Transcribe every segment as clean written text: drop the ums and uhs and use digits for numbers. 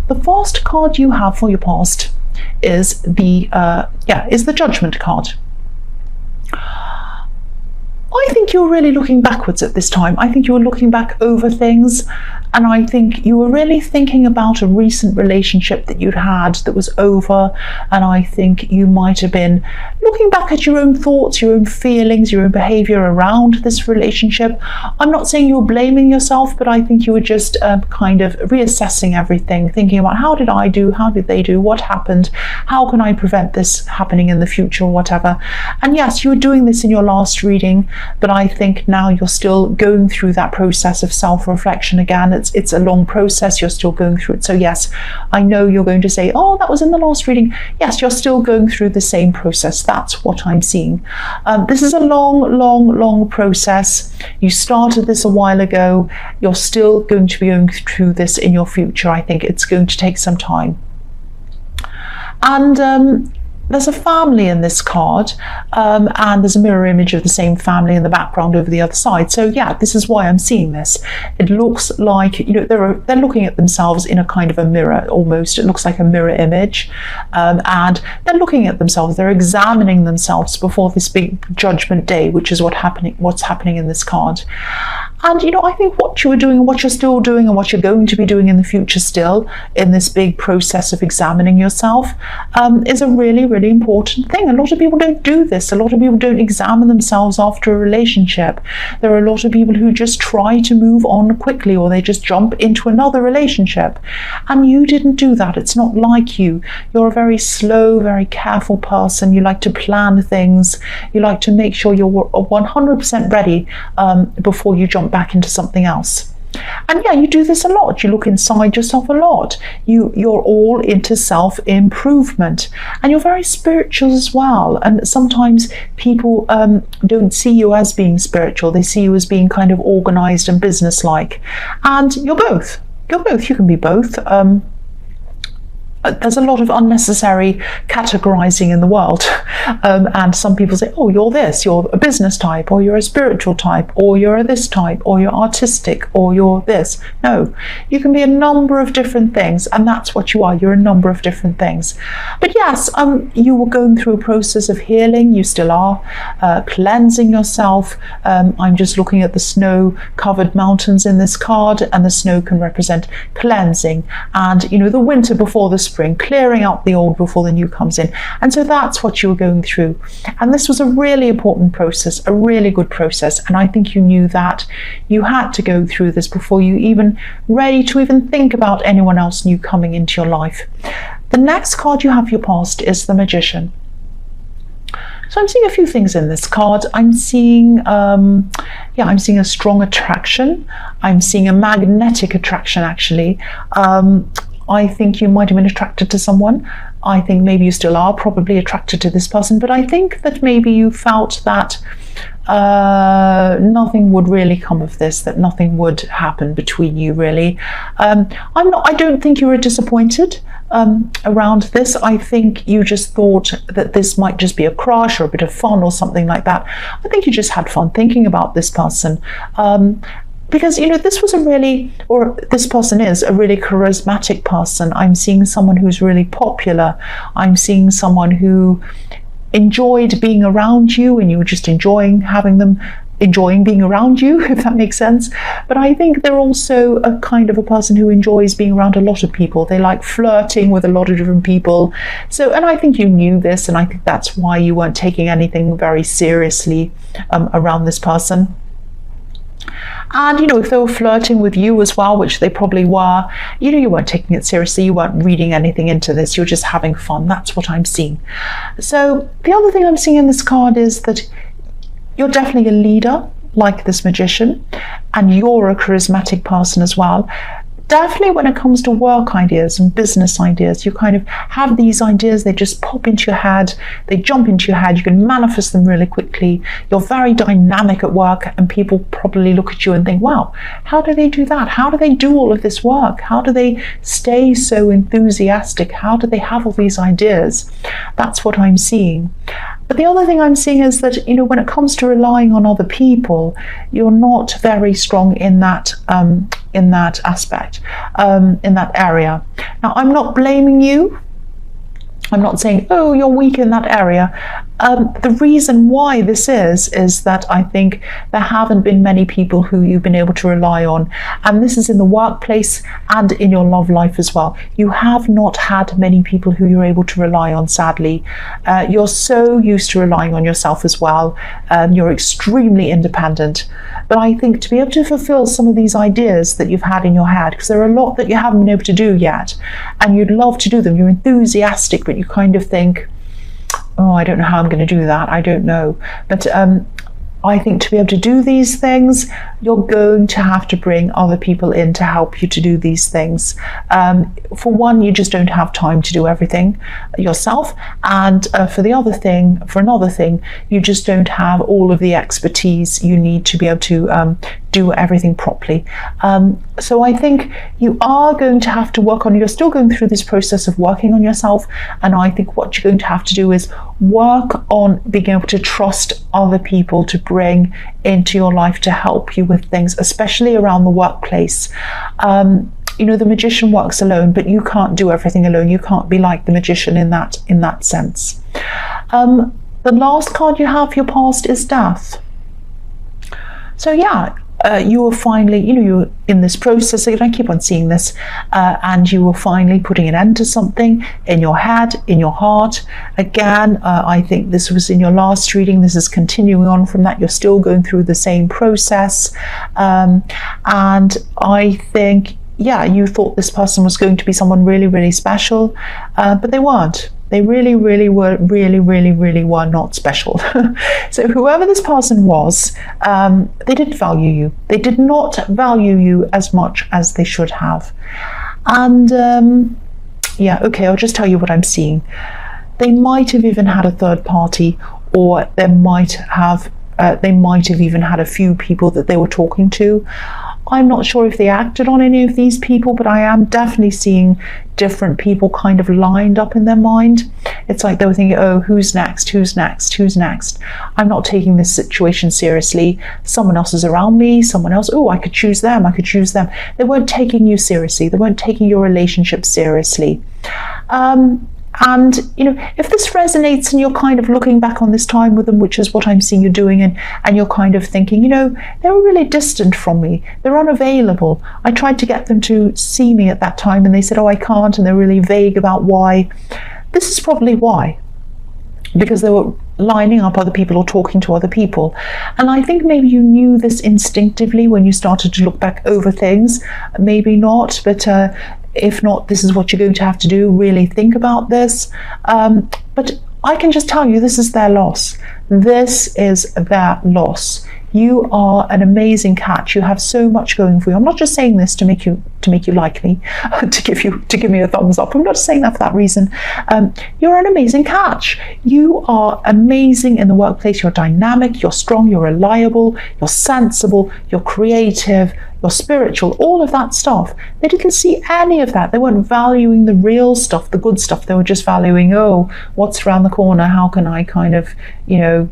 The first card you have for your past is the Judgment card. I think you're really looking backwards at this time. I think you were looking back over things, and I think you were really thinking about a recent relationship that you'd had that was over, and I think you might have been looking back at your own thoughts, your own feelings, your own behaviour around this relationship. I'm not saying you were blaming yourself, but I think you were just kind of reassessing everything, thinking about how did I do, how did they do, what happened, how can I prevent this happening in the future or whatever. And yes, you were doing this in your last reading, but I think now you're still going through that process of self-reflection again. It's a long process, you're still going through it. So yes, I know you're going to say, oh, that was in the last reading. Yes, you're still going through the same process. That's what I'm seeing. This is a long process. You started this a while ago. You're still going to be going through this in your future. I think it's going to take some time. And there's a family in this card, and there's a mirror image of the same family in the background over the other side. So yeah, this is why I'm seeing this. It looks like, you know, they're looking at themselves in a kind of a mirror almost. It looks like a mirror image, and they're looking at themselves. They're examining themselves before this big judgment day, which is what's happening in this card. And you know, I think what you were doing and what you're still doing and what you're going to be doing in the future still in this big process of examining yourself is a really important thing. A lot of people don't do this. A lot of people don't examine themselves after a relationship. There are a lot of people who just try to move on quickly, or they just jump into another relationship. And you didn't do that. It's not like you. You're a very slow, very careful person. You like to plan things. You like to make sure you're 100% ready before you jump back into something else. And yeah, you do this a lot. You look inside yourself a lot. You're all into self-improvement, and you're very spiritual as well. And sometimes people don't see you as being spiritual. They see you as being kind of organized and businesslike. And you're both. You can be both. There's a lot of unnecessary categorizing in the world, and some people say, oh, you're this, you're a business type, or you're a spiritual type, or you're a this type, or you're artistic, or you're this. No, you can be a number of different things, and that's what you are. You're a number of different things. But yes, you were going through a process of healing. You still are, cleansing yourself. I'm just looking at the snow-covered mountains in this card, and the snow can represent cleansing, and you know, the winter before the spring, clearing out the old before the new comes in. And so that's what you were going through. And this was a really important process, a really good process. And I think you knew that you had to go through this before you even ready to even think about anyone else new coming into your life. The next card you have for your past is the Magician. So I'm seeing a few things in this card. I'm seeing a strong attraction. I'm seeing a magnetic attraction, actually. I think you might have been attracted to someone. I think maybe you still are probably attracted to this person, but I think that maybe you felt that nothing would really come of this, that nothing would happen between you, really. I don't think you were disappointed around this. I think you just thought that this might just be a crush or a bit of fun or something like that. I think you just had fun thinking about this person. Because, you know, this person is a really charismatic person. I'm seeing someone who's really popular. I'm seeing someone who enjoyed being around you, and you were just enjoying being around you, if that makes sense. But I think they're also a kind of a person who enjoys being around a lot of people. They like flirting with a lot of different people. So, and I think you knew this, and I think that's why you weren't taking anything very seriously around this person. And, you know, if they were flirting with you as well, which they probably were, you know, you weren't taking it seriously. You weren't reading anything into this. You're just having fun. That's what I'm seeing. So the other thing I'm seeing in this card is that you're definitely a leader, like this Magician, and you're a charismatic person as well. Definitely when it comes to work ideas and business ideas, you kind of have these ideas, they just pop into your head, they jump into your head, you can manifest them really quickly. You're very dynamic at work, and people probably look at you and think, wow, how do they do that? How do they do all of this work? How do they stay so enthusiastic? How do they have all these ideas? That's what I'm seeing. But the other thing I'm seeing is that, you know, when it comes to relying on other people, you're not very strong in that aspect, in that area. Now, I'm not blaming you. I'm not saying, oh, you're weak in that area. The reason why this is that I think there haven't been many people who you've been able to rely on. And this is in the workplace and in your love life as well. You have not had many people who you're able to rely on, sadly. You're so used to relying on yourself as well. You're extremely independent. But I think to be able to fulfill some of these ideas that you've had in your head, because there are a lot that you haven't been able to do yet, and you'd love to do them, you're enthusiastic, but you kind of think, oh, I don't know how I'm going to do that. I don't know. But I think to be able to do these things, you're going to have to bring other people in to help you to do these things. For one, you just don't have time to do everything yourself. And for another thing, you just don't have all of the expertise you need to be able to do everything properly. So I think you are going to have to work on, you're still going through this process of working on yourself. And I think what you're going to have to do is work on being able to trust other people to bring into your life to help you with things, especially around the workplace. You know, the magician works alone, but you can't do everything alone. You can't be like the magician in that sense. The last card you have for your past is death. So yeah, you were finally, you know, you're in this process, and I keep on seeing this, and you were finally putting an end to something in your head, in your heart. Again, I think this was in your last reading. This is continuing on from that. You're still going through the same process. And I think, yeah, you thought this person was going to be someone really, really special, but they weren't. They really were not special. So whoever this person was, they didn't value you. They did not value you as much as they should have. And yeah, okay, I'll just tell you what I'm seeing. They might have even had a third party, or they might have even had a few people that they were talking to. I'm not sure if they acted on any of these people, but I am definitely seeing different people kind of lined up in their mind. It's like they were thinking, oh, who's next? Who's next? Who's next? I'm not taking this situation seriously. Someone else is around me, someone else, oh, I could choose them, I could choose them. They weren't taking you seriously. They weren't taking your relationship seriously. And, you know, if this resonates and you're kind of looking back on this time with them, which is what I'm seeing you doing, and you're kind of thinking, you know, they were really distant from me. They're unavailable. I tried to get them to see me at that time and they said, oh, I can't. And they're really vague about why. This is probably why. Because they were lining up other people or talking to other people. And I think maybe you knew this instinctively when you started to look back over things. Maybe not, but if not, this is what you're going to have to do. Really think about this. But I can just tell you, this is their loss. This is their loss. You are an amazing catch. You have so much going for you. I'm not just saying this to make you like me, to give me a thumbs up. I'm not saying that for that reason. You're an amazing catch. You are amazing in the workplace. You're dynamic, you're strong, you're reliable, you're sensible, you're creative, you're spiritual, all of that stuff. They didn't see any of that. They weren't valuing the real stuff, the good stuff. They were just valuing, oh, what's around the corner? How can I kind of, you know,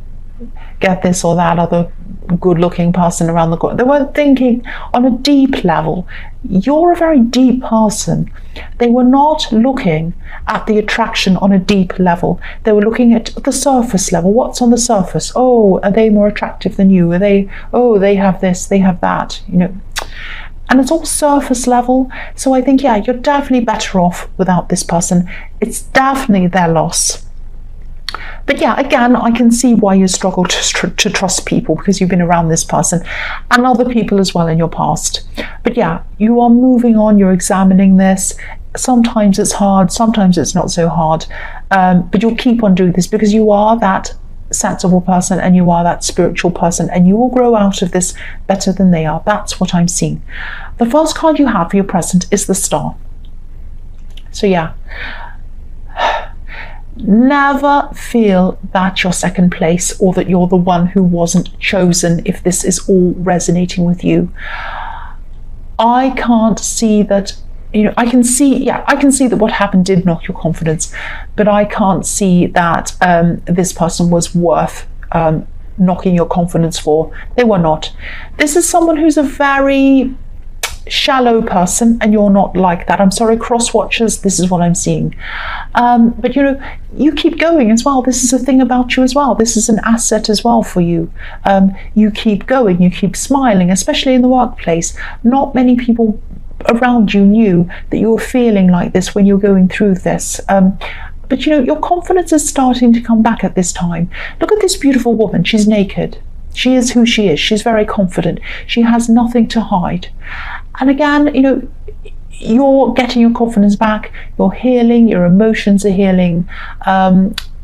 get this or that other good-looking person around the corner? They weren't thinking on a deep level. You're a very deep person. They were not looking at the attraction on a deep level. They were looking at the surface level. What's on the surface? Oh, are they more attractive than you? Are they, oh, they have this, they have that, you know. And it's all surface level. So I think, yeah, you're definitely better off without this person. It's definitely their loss. But yeah, again, I can see why you struggle to trust people, because you've been around this person and other people as well in your past. But yeah, you are moving on, you're examining this. Sometimes it's hard, sometimes it's not so hard, but you'll keep on doing this because you are that sensible person and you are that spiritual person, and you will grow out of this better than they are. That's what I'm seeing. The first card you have for your present is the Star. So yeah, never feel that you're second place or that you're the one who wasn't chosen if this is all resonating with you. I can't see that I can see that what happened did knock your confidence, but I can't see that this person was worth knocking your confidence for. They were not. This is someone who's a very shallow person, and you're not like that. I'm sorry, cross watchers, this is what I'm seeing. But you keep going as well. This is a thing about you as well. This is an asset as well for you. You keep going, you keep smiling, especially in the workplace. Not many people around you knew that you were feeling like this when you're going through this. But your confidence is starting to come back at this time. Look at this beautiful woman. She's naked. She is who she is. She's very confident. She has nothing to hide. And again, you're getting your confidence back. You're healing. Your emotions are healing.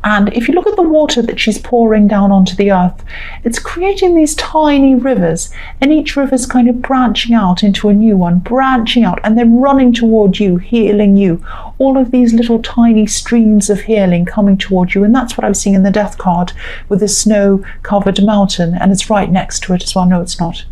And if you look at the water that she's pouring down onto the earth, it's creating these tiny rivers, and each river is kind of branching out into a new one, branching out, and then running toward you, healing you. All of these little tiny streams of healing coming toward you. And that's what I was seeing in the Death card with the snow-covered mountain, and it's right next to it as well. No, it's not.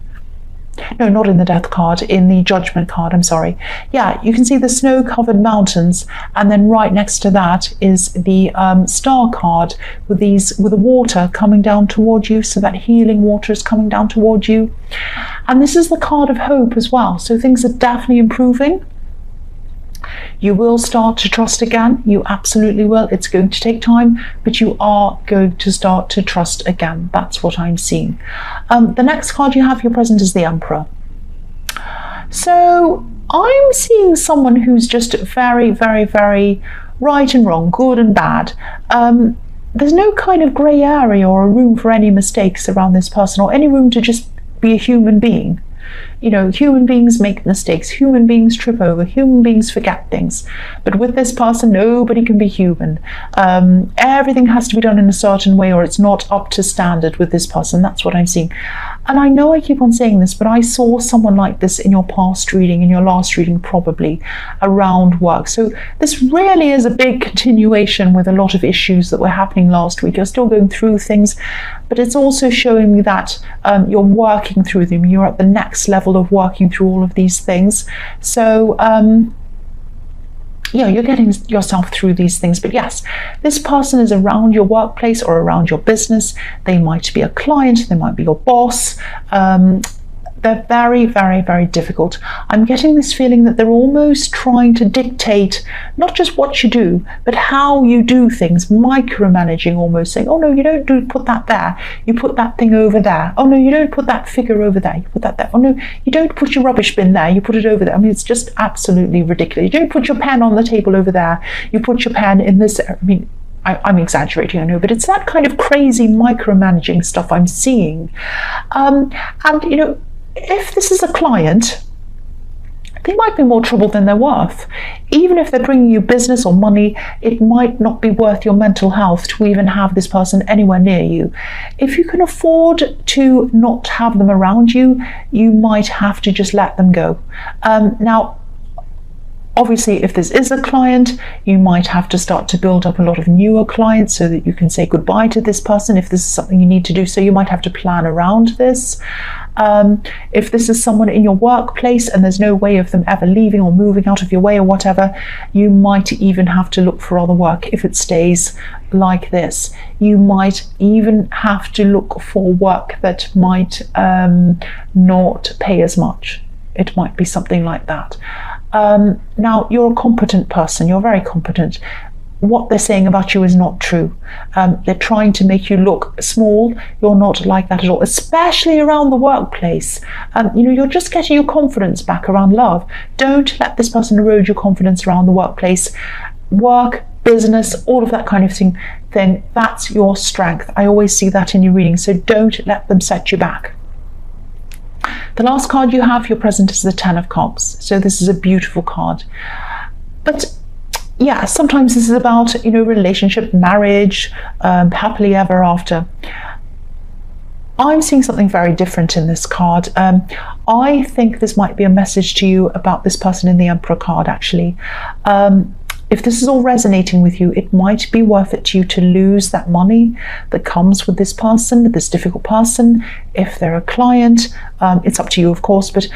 No, not in the Death card, in the Judgment card, I'm sorry. Yeah, you can see the snow-covered mountains, and then right next to that is the Star card with the water coming down toward you, so that healing water is coming down toward you. And this is the card of hope as well, so things are definitely improving. You will start to trust again. You absolutely will. It's going to take time, but you are going to start to trust again. That's what I'm seeing. The next card you have, your present, is the Emperor. So I'm seeing someone who's just very, very, very right and wrong, good and bad. There's no kind of grey area or a room for any mistakes around this person, or any room to just be a human being. Human beings make mistakes, human beings trip over, human beings forget things. But with this person, nobody can be human. Everything has to be done in a certain way, or it's not up to standard with this person. That's what I'm seeing. And I know I keep on saying this, but I saw someone like this in your past reading, in your last reading probably, around work. So this really is a big continuation with a lot of issues that were happening last week. You're still going through things, but it's also showing me that you're working through them. You're at the next level of working through all of these things. So you're getting yourself through these things. But yes, this person is around your workplace or around your business. They might be a client, they might be your boss. They're very, very, very difficult. I'm getting this feeling that they're almost trying to dictate not just what you do, but how you do things, micromanaging, almost saying, oh no, you don't put that there, you put that thing over there. Oh no, you don't put that figure over there, you put that there. Oh no, you don't put your rubbish bin there, you put it over there. I mean, it's just absolutely ridiculous. You don't put your pen on the table over there, you put your pen in this. I mean, I'm exaggerating, I know, but it's that kind of crazy micromanaging stuff I'm seeing. And if this is a client, they might be more trouble than they're worth. Even if they're bringing you business or money, it might not be worth your mental health to even have this person anywhere near you. If you can afford to not have them around you, you might have to just let them go. Now, obviously, if this is a client, you might have to start to build up a lot of newer clients so that you can say goodbye to this person if this is something you need to do. So you might have to plan around this. If this is someone in your workplace and there's no way of them ever leaving or moving out of your way or whatever, you might even have to look for other work if it stays like this. You might even have to look for work that might not pay as much. It might be something like that. Now, you're a competent person. You're very competent. What they're saying about you is not true. They're trying to make you look small. You're not like that at all, especially around the workplace. You're just getting your confidence back around love. Don't let this person erode your confidence around the workplace. Work, business, all of that kind of thing, that's your strength. I always see that in your reading, so don't let them set you back. The last card you have, your present, is the Ten of Cups. So this is a beautiful card. But yeah, sometimes this is about, relationship, marriage, happily ever after. I'm seeing something very different in this card. I think this might be a message to you about this person in the Emperor card, actually. If this is all resonating with you, it might be worth it to you to lose that money that comes with this person, this difficult person. If they're a client, it's up to you, of course, but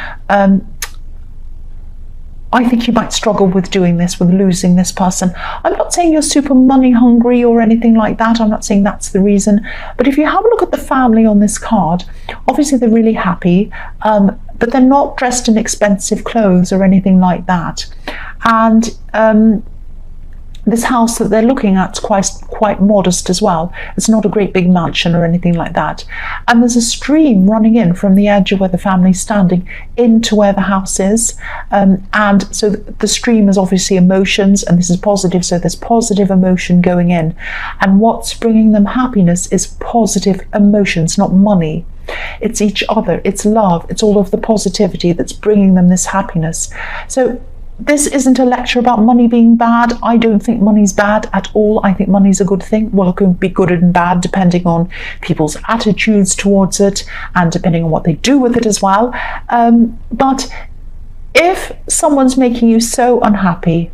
I think you might struggle with doing this, with losing this person. I'm not saying you're super money hungry or anything like that. I'm not saying that's the reason. But if you have a look at the family on this card, obviously they're really happy, but they're not dressed in expensive clothes or anything like that. And this house that they're looking at is quite modest as well. It's not a great big mansion or anything like that. And there's a stream running in from the edge of where the family's standing into where the house is. And so the stream is obviously emotions, and this is positive, so there's positive emotion going in. And what's bringing them happiness is positive emotions, not money. It's each other, it's love, it's all of the positivity that's bringing them this happiness. So this isn't a lecture about money being bad. I don't think money's bad at all. I think money's a good thing. Well, it can be good and bad depending on people's attitudes towards it and depending on what they do with it as well. But if someone's making you so unhappy,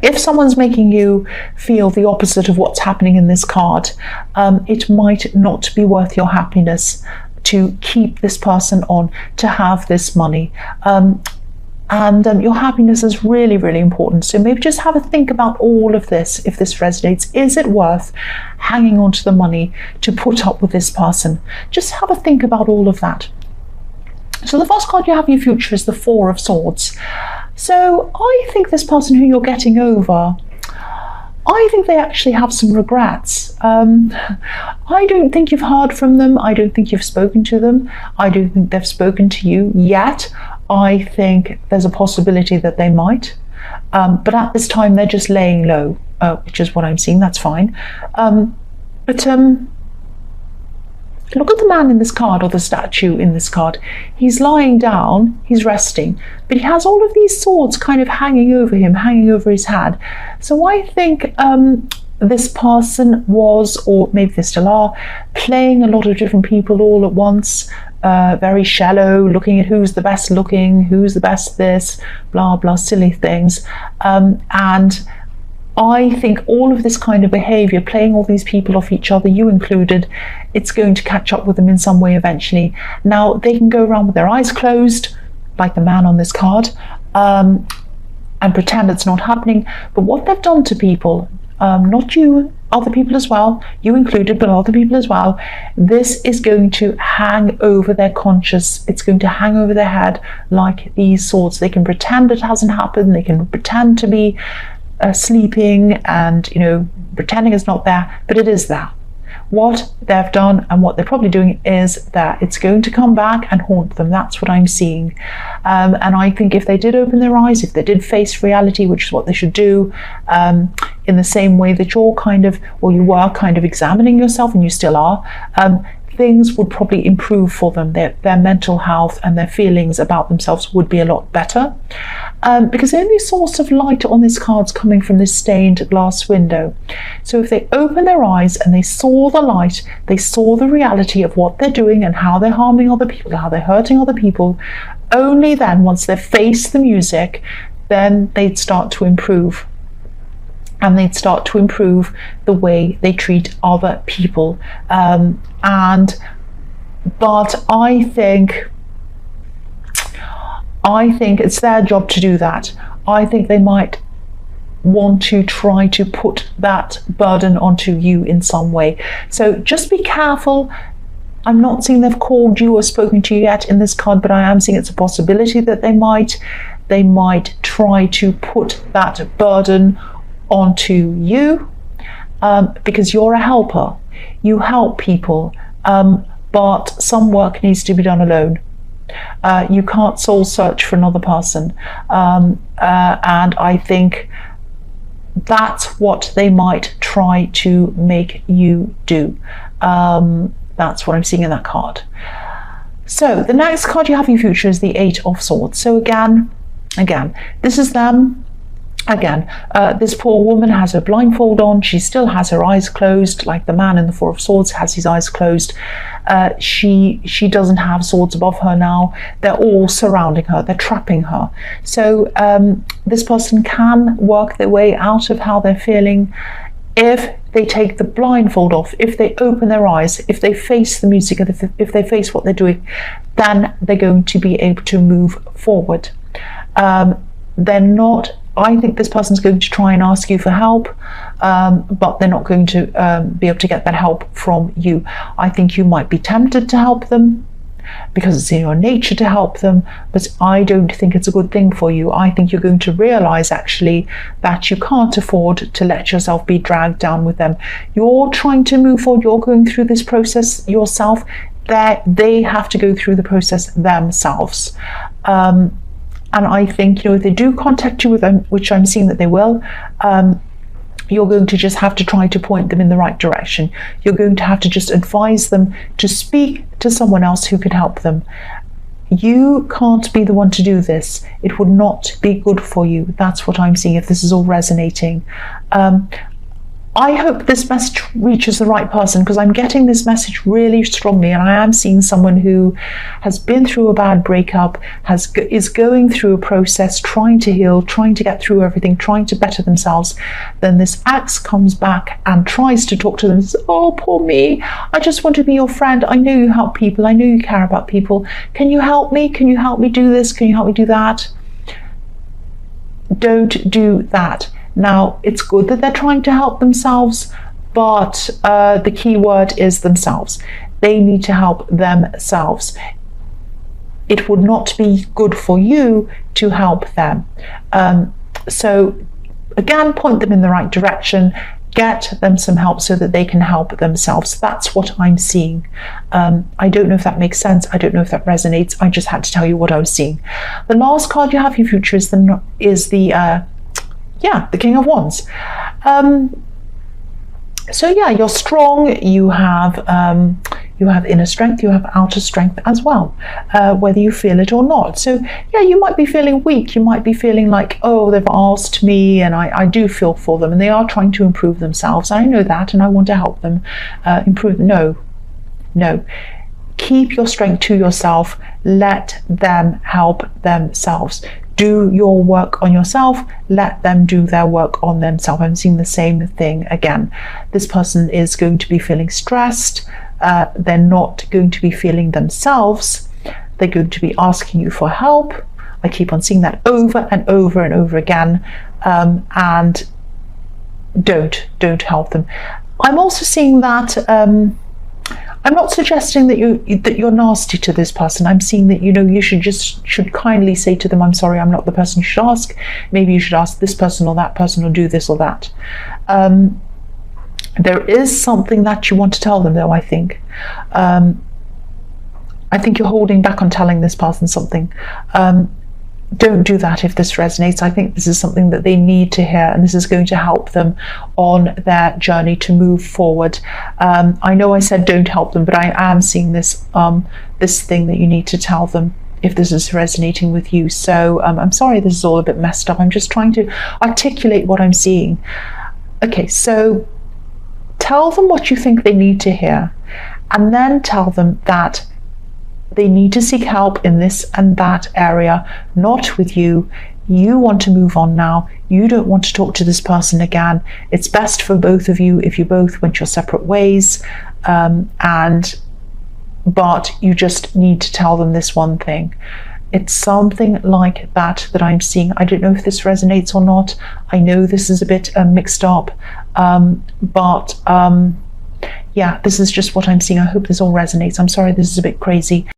if someone's making you feel the opposite of what's happening in this card, it might not be worth your happiness to keep this person on, to have this money. And your happiness is really, really important. So maybe just have a think about all of this. If this resonates, is it worth hanging on to the money to put up with this person? Just have a think about all of that. So the first card you have in your future is the Four of Swords. So I think this person who you're getting over, I think they actually have some regrets. I don't think you've heard from them. I don't think you've spoken to them. I don't think they've spoken to you yet. I think there's a possibility that they might. But at this time, they're just laying low, which is what I'm seeing. That's fine. But look at the man in this card, or the statue in this card. He's lying down, he's resting, but he has all of these swords kind of hanging over him, hanging over his head. So I think this person was, or maybe they still are, playing a lot of different people all at once, very shallow, looking at who's the best looking, who's the best this, blah, blah, silly things. And I think all of this kind of behavior, playing all these people off each other, you included, it's going to catch up with them in some way eventually. Now, they can go around with their eyes closed, like the man on this card, and pretend it's not happening. But what they've done to people, not you, other people as well, you included, but other people as well, this is going to hang over their conscious. It's going to hang over their head like these swords. They can pretend it hasn't happened. They can pretend to be sleeping and, pretending it's not there, but it is there. What they've done and what they're probably doing is that it's going to come back and haunt them. That's what I'm seeing. And I think if they did open their eyes, if they did face reality, which is what they should do, in the same way that you were kind of examining yourself, and you still are, things would probably improve for them. Their mental health and their feelings about themselves would be a lot better. Because the only source of light on this card's coming from this stained glass window. So if they open their eyes and they saw the light, they saw the reality of what they're doing and how they're harming other people, how they're hurting other people, only then, once they face the music, then they'd start to improve. And they'd start to improve the way they treat other people. But I think it's their job to do that. I think they might want to try to put that burden onto you in some way. So just be careful. I'm not seeing they've called you or spoken to you yet in this card, but I am seeing it's a possibility that they might try to put that burden onto you, because you're a helper. You help people, but some work needs to be done alone. You can't soul search for another person, and I think that's what they might try to make you do. That's what I'm seeing in that card. So the next card you have in your future is the Eight of Swords. So again, this is them. Again, this poor woman has her blindfold on. She still has her eyes closed, like the man in the Four of Swords has his eyes closed. She doesn't have swords above her now. They're all surrounding her. They're trapping her. So this person can work their way out of how they're feeling if they take the blindfold off, if they open their eyes, if they face the music, if they face what they're doing, then they're going to be able to move forward. they're not, I think this person's going to try and ask you for help, but they're not going to be able to get that help from you. I think you might be tempted to help them because it's in your nature to help them, but I don't think it's a good thing for you. I think you're going to realize actually that you can't afford to let yourself be dragged down with them. You're trying to move forward, you're going through this process yourself, they have to go through the process themselves. And I think, if they do contact you with them, which I'm seeing that they will, you're going to just have to try to point them in the right direction. You're going to have to just advise them to speak to someone else who can help them. You can't be the one to do this. It would not be good for you. That's what I'm seeing, if this is all resonating. I hope this message reaches the right person, because I'm getting this message really strongly, and I am seeing someone who has been through a bad breakup, is going through a process, trying to heal, trying to get through everything, trying to better themselves. Then this ex comes back and tries to talk to them and says, oh, poor me, I just want to be your friend. I know you help people. I know you care about people. Can you help me? Can you help me do this? Can you help me do that? Don't do that. Now, it's good that they're trying to help themselves, but the key word is themselves. They need to help themselves. It would not be good for you to help them. So again, point them in the right direction, get them some help so that they can help themselves. That's what I'm seeing. I don't know if that makes sense. I don't know if that resonates. I just had to tell you what I was seeing. The last card you have for your future is the King of Wands. So yeah, you're strong. You have inner strength. You have outer strength as well, whether you feel it or not. So yeah, you might be feeling weak. You might be feeling like, oh, they've asked me, and I do feel for them, and they are trying to improve themselves. I know that, and I want to help them improve. No. Keep your strength to yourself. Let them help themselves. Do your work on yourself. Let them do their work on themselves. I'm seeing the same thing again. This person is going to be feeling stressed. They're not going to be feeling themselves. They're going to be asking you for help. I keep on seeing that over and over and over again. And don't help them. I'm also seeing that I'm not suggesting that you're nasty to this person. I'm seeing that you should kindly say to them, I'm sorry, I'm not the person you should ask. Maybe you should ask this person or that person, or do this or that. There is something that you want to tell them, though. I think you're holding back on telling this person something. Don't do that if this resonates. I think this is something that they need to hear, and this is going to help them on their journey to move forward. I know I said don't help them, but I am seeing this thing that you need to tell them if this is resonating with you. So I'm sorry this is all a bit messed up. I'm just trying to articulate what I'm seeing. Okay, so tell them what you think they need to hear, and then tell them that they need to seek help in this and that area, not with you. You want to move on now. You don't want to talk to this person again. It's best for both of you if you both went your separate ways. But you just need to tell them this one thing. It's something like that I'm seeing. I don't know if this resonates or not. I know this is a bit mixed up, but yeah, this is just what I'm seeing. I hope this all resonates. I'm sorry this is a bit crazy.